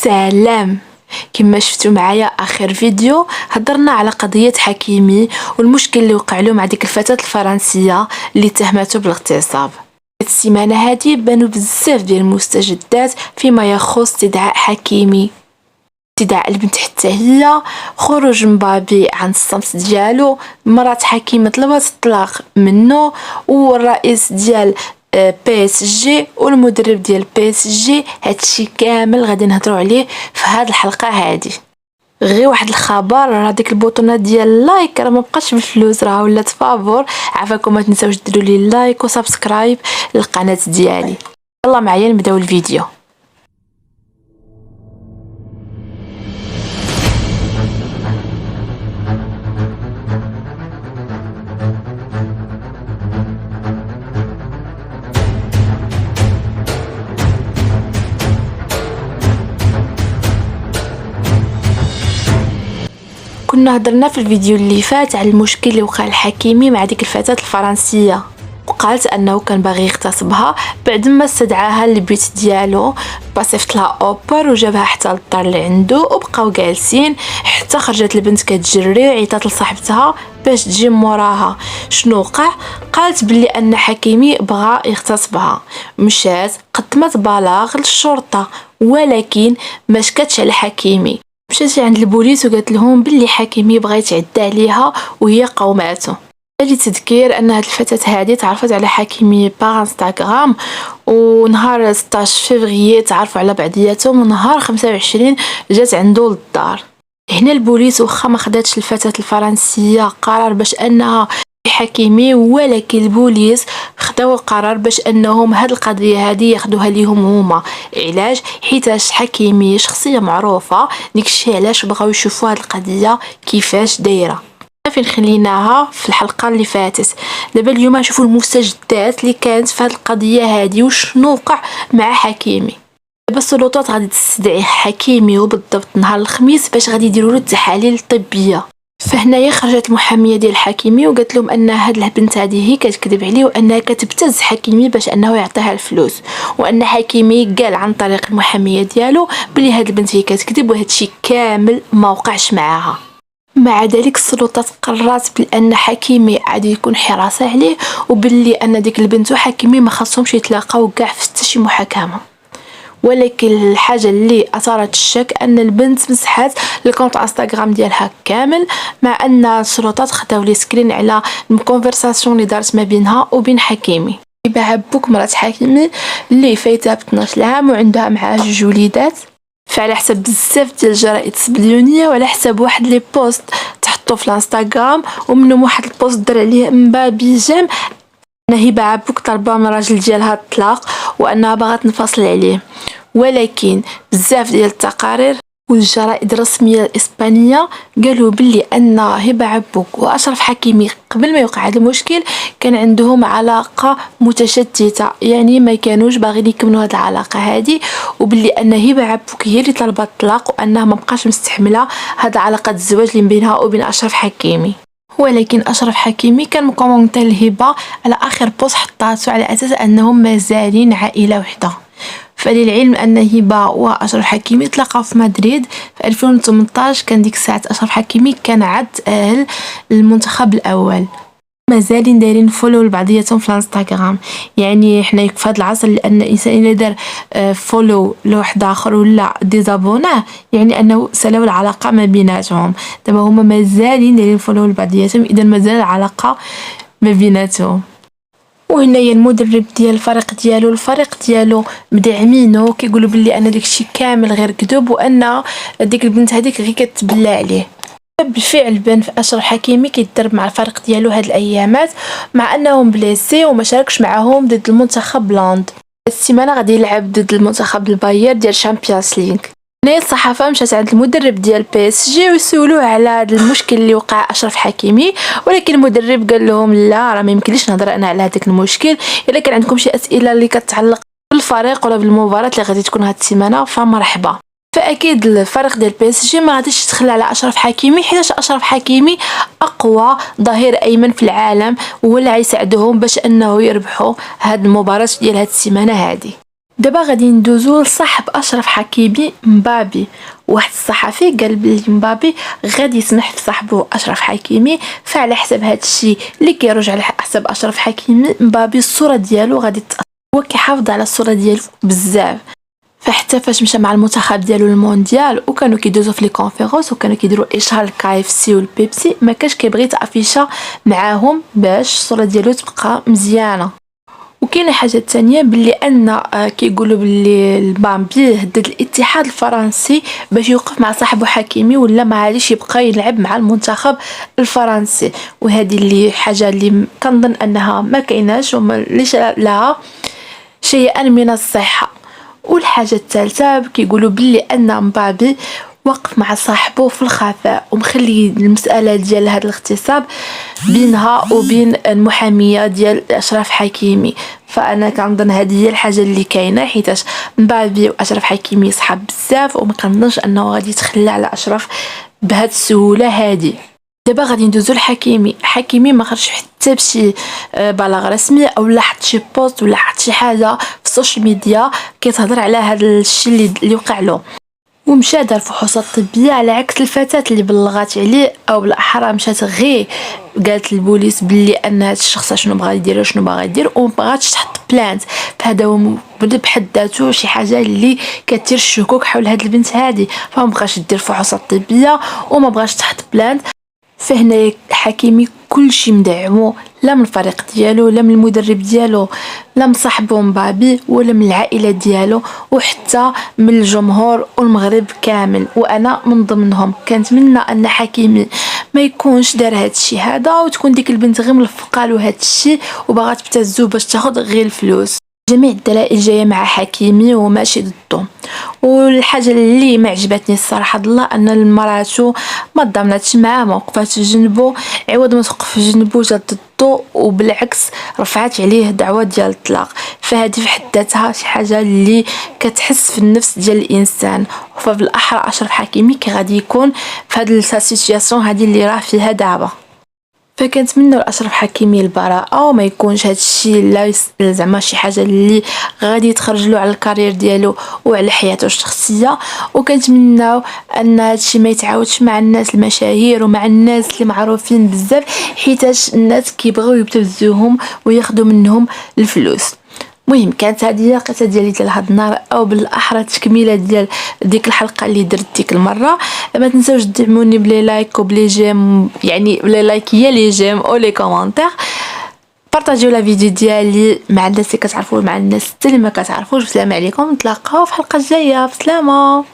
سلام. كما شفتوا معايا اخر فيديو هضرنا على قضيه حكيمي والمشكل اللي وقع له مع ديك الفتاه الفرنسيه اللي اتهمته بالاغتصاب. السيمانه هذه بانوا بزاف ديال المستجدات فيما يخص استدعاء حكيمي، استدعاء البنت حتى هي، خروج مبابي عن الصمت ديالو، مرات حكيمي طلبت الطلاق منه، والرئيس ديال بي اس جي والمدرب ديال بي اس جي. هادشي كامل غادي نهضروا عليه في هاد الحلقه هادي. غير واحد الخبر، راه ديك البوطونه ديال اللايك راه ما بقاش بالفلوس، راه ولات فافور. عافاكم ما تنساوش ديروا لي لايك وسبسكرايب للقناه ديالي. يلا معايا نبداو الفيديو. كنا هضرنا في الفيديو اللي فات على المشكل اللي وقع الحكيمي مع ديك الفتاة الفرنسية، وقالت انه كان باغي يغتصبها بعد ما استدعاها للبيت ديالو، بصيفط لها اوبر وجابها حتى للدار اللي عنده وبقاو جالسين حتى خرجت البنت كتجري وعيطات لصاحبتها باش تجي موراها. شنو وقع؟ قالت بلي ان حكيمي بغى يغتصبها، مشات قدمت بلاغ للشرطه ولكن ما شكتش على حكيمي. مشات عند البوليس وقالت لهم باللي حكيمي بغى يتعدى عليها وهي قاوماته. لتذكير ان هاد الفتاه هذه تعرفت على حكيمي باغ انستغرام، ونهار 16 فيفري تعرفوا على بعضياتهم، ونهار 25 جات عنده للدار. هنا البوليس واخا ما خداتش الفتاه الفرنسيه قرار باش انها حكيمي، ولكن البوليس خداو القرار باش انهم هاد القضيه هذه ياخذوها ليهم هما. علاش؟ حيتاش حكيمي شخصيه معروفه، داكشي علاش بغاو يشوفوا هاد القضيه كيفاش دايره. فين خليناها في الحلقه اللي فاتت. دابا اليوم نشوفوا المستجدات اللي كانت في هاد القضيه هذه وشنو وقع مع حكيمي. دابا السلطات غادي تستدعي حكيمي وبالضبط نهار الخميس باش غادي يديروا له التحاليل الطبيه. فهنايا خرجت المحاميه ديال حكيمي وقالت لهم ان هاد البنت هذه هي كتكذب عليه وانها كتبتز حكيمي باش انه يعطيها الفلوس، وان حكيمي قال عن طريق المحاميه ديالو بلي هاد البنت هي كتكذب وهادشي كامل ما وقعش معاها. مع ذلك السلطات قررت بان حكيمي عادي يكون حراسه عليه، وباللي ان ديك البنت وحكيمي ما خاصهمش يتلاقاو كاع في حتى شي محاكمه. ولكن الحاجه اللي اثارت الشك ان البنت مسحات الكونت انستغرام ديالها كامل، مع ان السلطات خداو لي سكرين على الكونفرساسيون اللي دارت ما بينها وبين حكيمي. بعبوك مرات حكيمي اللي فايتها ب 12 عام وعندها معاه 2 وليدات، فعلى حسب بزاف ديال الجرائد السبديونيه وعلى حسب واحد لي بوست تحطو في الانستغرام، ومنهم واحد البوست دار عليه مبابي جام ان هبه عبوك طالبه من الراجل ديالها الطلاق وانها باغا تنفصل عليه. ولكن بزاف ديال التقارير والجرائد الرسميه الاسبانيه قالوا باللي ان هبه عبوك واشرف حكيمي قبل ما يوقع هذا المشكل كان عندهم علاقه متشتته، يعني ما كانوش باغيين يكملوا هذه العلاقه هذه، وباللي ان هبه عبوك هي اللي طلبت الطلاق وانها ما بقاش مستحمله هذه علاقه الزواج اللي بينها وبين اشرف حكيمي. ولكن اشرف حكيمي كان مكومونتي الهبه على اخر بوست حطاتو على اساس انهم مازالين عائله وحده. فللعلم ان هبه واشرف حكيمي تلاقاو في مدريد في 2018. كان ديك الساعه اشرف حكيمي كان عاد تاهل للمنتخب الاول. مازالين دايرين فولو لبعضياتهم في الانستغرام، يعني حنا في هذا العصر لان الانسان الا دار فولو لواحد اخر ولا ديزابوناه يعني انه سلاو العلاقه ما بيناتهم. دابا هما مازالين دايرين فولو لبعضياتهم، اذا مازال العلاقه ما بيناتهم. وهنايا المدرب ديال الفريق ديالو مدعمينه، كيقولوا باللي ان داكشي كامل غير كذوب وان ديك البنت هذيك غير كتبلى عليه. بالفعل بان في اشرف حكيمي كيتدرب مع الفريق ديالو هاد الايامات، مع انهم بليسي وما شاركش معاهم ضد المنتخب لاند. السيمانه غادي يلعب ضد المنتخب الباير ديال شامبيونز ليغ. هنا الصحافه مشات عند المدرب ديال بي اس جي وسولوه على هذا المشكل اللي وقع اشرف حكيمي، ولكن المدرب قال لهم لا راه ما يمكنليش نهضر انا على هذاك المشكل. الا كان عندكم شي اسئله اللي كتعلق بالفريق ولا بالمباراه اللي غادي تكون هاد السيمانه فمرحبا. فاكيد الفريق ديال بي اس جي ما غاديش يتخلى على اشرف حكيمي، حيت اشرف حكيمي اقوى ظهير ايمن في العالم وهو اللي غيساعدهم باش انه يربحوا هاد المباراه ديال هاد السيمانه هذه. دابا غادي ندوزو لصاحب اشرف حكيمي مبابي. واحد الصحفي قال بلي مبابي غادي يسمح في صاحبه اشرف حكيمي، فعلى حساب هذا الشيء اللي كيرجع على حساب اشرف حكيمي مبابي الصوره ديالو غادي هو كيحافظ على الصوره ديالو بزاف. فحتى فاش مشى مع المنتخب ديالو المونديال وكانوا كيدوزو في لي كونفيرونس وكانوا كيديروا اشهار KFC والبيبسي، ما كاش كيبغي تافيشا معاهم باش الصوره ديالو تبقى مزيانه. وكاينه حاجه تانية باللي ان كيقولوا باللي البامبي هدد الاتحاد الفرنسي باش يوقف مع صاحبه حكيمي ولا ما عادش يبقى يلعب مع المنتخب الفرنسي، وهذه اللي حاجه اللي كنظن انها ما كايناش وما ليش لها شيئا من الصحه. والحاجه الثالثه كيقولوا باللي ان مبابي وقف مع صاحبه في الخفاء ومخلي المساله ديال هذا الاغتصاب بينها وبين المحاميه ديال اشرف حكيمي. فانا كنظن هذه هي الحاجه اللي كاينه، حيتاش مبابي واشرف حكيمي صحاب بزاف وما كنظنش انه غادي يتخلى على اشرف بهذه السهوله هذه. دابا غادي ندوزو حكيمي ما خرجش حتى بشي بلاغ رسمي او لا حط شي بوست ولا حط شي حاجه في السوشيال ميديا كيتهضر على هذا الشيء اللي وقع له، ومشى دار فحوصات طبيه على عكس الفتاه اللي بلغات عليه، او بالاحرى مشات غير قالت للبوليس باللي ان هذا الشخص شنو بغا يدير شنو باغا يدير وما بغاتش تحط بلانت. فهذا هو بحد ذاته شي حاجه اللي كثير الشكوك حول هذه البنت هذه، فما بغاش دير فحوصات طبيه وما بغاش تحط بلانت. فهنا حكيمي كلشي مدعمو، لا من الفريق ديالو لا من المدرب ديالو لا من صاحبه مبابي ولا من العائله ديالو وحتى من الجمهور والمغرب كامل، وانا من ضمنهم. كنتمنى ان حكيمي ما يكونش دار هذا الشيء هذا وتكون ديك البنت غير ملفقه له هذا الشيء وباغا تبتزو باش تاخذ غير الفلوس. جميع الدلائل جايه مع حكيمي وماشي ضده. والحاجه اللي ما عجبتني الصراحه الله ان المراتو ما ضمنتش معاه، ما وقفاتش جنبه، عوض ما توقف جنبه جات ضده وبالعكس رفعت عليه دعوه ديال الطلاق. فهذه في حد ذاتها شي حاجه اللي كتحس في النفس ديال الانسان، فبالاحرى اشرف حكيمي كي غادي يكون في هذه السيتوياسيون هذه اللي راه فيها دابا. فكنتمنى لاشرف حكيمي البراءه وما يكونش هذا الشيء لا زعما شي حاجه اللي غادي تخرج له على الكارير ديالو وعلى حياته الشخصيه. وكنتمنى ان هذا الشيء ما يتعاودش مع الناس المشاهير ومع الناس اللي معروفين بزاف، حيتاش الناس كيبغيو يبتزوهم وياخذوا منهم الفلوس. المهم كانت هذه هي القصه ديالي ديال هذا النهار، او بالاحرى تكميله ديال ديك الحلقه اللي درت ديك المره. ما تنساوش تدعموني بلي لايك وبلي جيم، يعني بلي لايك هي لي جيم او لي كومونتير. بارطاجيو لا فيديو ديالي مع الناس اللي كتعرفوا مع الناس اللي ما كتعرفوش. السلام عليكم، نتلاقاو في الحلقه الجايه. بسلامه.